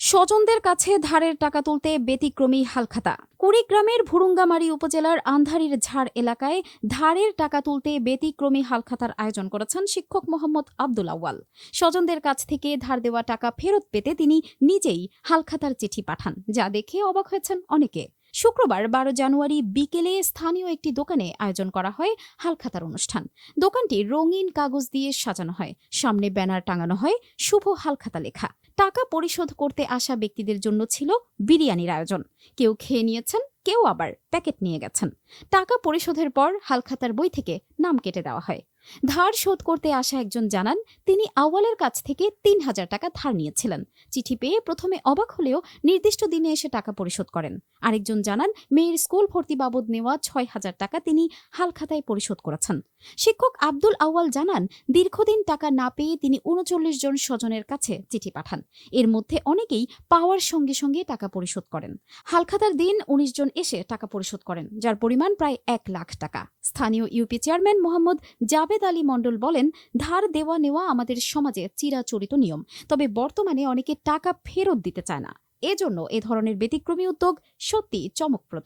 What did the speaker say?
স্বজনদের কাছে ধারের টাকা তুলতে ব্যতিক্রমী হালখাতা। কুড়িগ্রামের ভুরুঙ্গামারী উপজেলার আন্ধারীর ঝাড় এলাকায় ধারের টাকা তুলতে ব্যতিক্রমী হালখাতার আয়োজন করেছেন শিক্ষক মোহাম্মদ আব্দুল আউয়াল। স্বজনদের কাছ থেকে ধার দেওয়া টাকা ফেরত পেতে তিনি নিজেই হালখাতার চিঠি পাঠান, যা দেখে অবাক হয়েছেন অনেকে। শুক্রবার 12 জানুয়ারি বিকেলে স্থানীয় একটি দোকানে আয়োজন করা হয় হালখাতার অনুষ্ঠান। দোকানটি রঙিন কাগজ দিয়ে সাজানো হয়, সামনে ব্যানার টাঙানো হয় শুভ হালখাতা লেখা। টাকা পরিশোধ করতে আসা ব্যক্তিদের জন্য ছিল বিরিয়ানির আয়োজন। কেউ খেয়ে নিয়েছেন, কেউ আবার প্যাকেট নিয়ে গেছেন। টাকা পরিশোধের পর হালখাতার বই থেকে নাম কেটে দেওয়া হয়। ধার শোধ করতে আসা একজন জানান, তিনি আউয়ালের কাছ থেকে ৩,০০০ টাকা ধার নিয়েছিলেন। চিঠি পেয়ে প্রথমে অবাক হলেও নির্দিষ্ট দিনে এসে টাকা পরিশোধ করেন। আরেকজন জানান, মেয়ের স্কুল ভর্তি বাবদ নেওয়া ৬,০০০ টাকা তিনি হালখাতায় পরিশোধ করেছেন। শিক্ষক আব্দুল আউয়াল জানান, দীর্ঘদিন টাকা না পেয়ে তিনি ৩৯ জন স্বজনের কাছে চিঠি পাঠান। এর মধ্যে অনেকেই পাওয়ার সঙ্গে সঙ্গে টাকা পরিশোধ করেন। হালখাতার দিন ১৯ জন এসে টাকা পরিশোধ করেন, যার পরিমাণ প্রায় ১ লাখ টাকা। স্থানীয় ইউপি চেয়ারম্যান মোহাম্মদ জাবেদ আলী মণ্ডল বলেন, ধার দেওয়া নেওয়া আমাদের সমাজে চিরাচরিত নিয়ম, তবে বর্তমানে অনেকে টাকা ফেরত দিতে চায় না। এজন্য এ ধরনের ব্যতিক্রমী উদ্যোগ সত্যি চমকপ্রদ।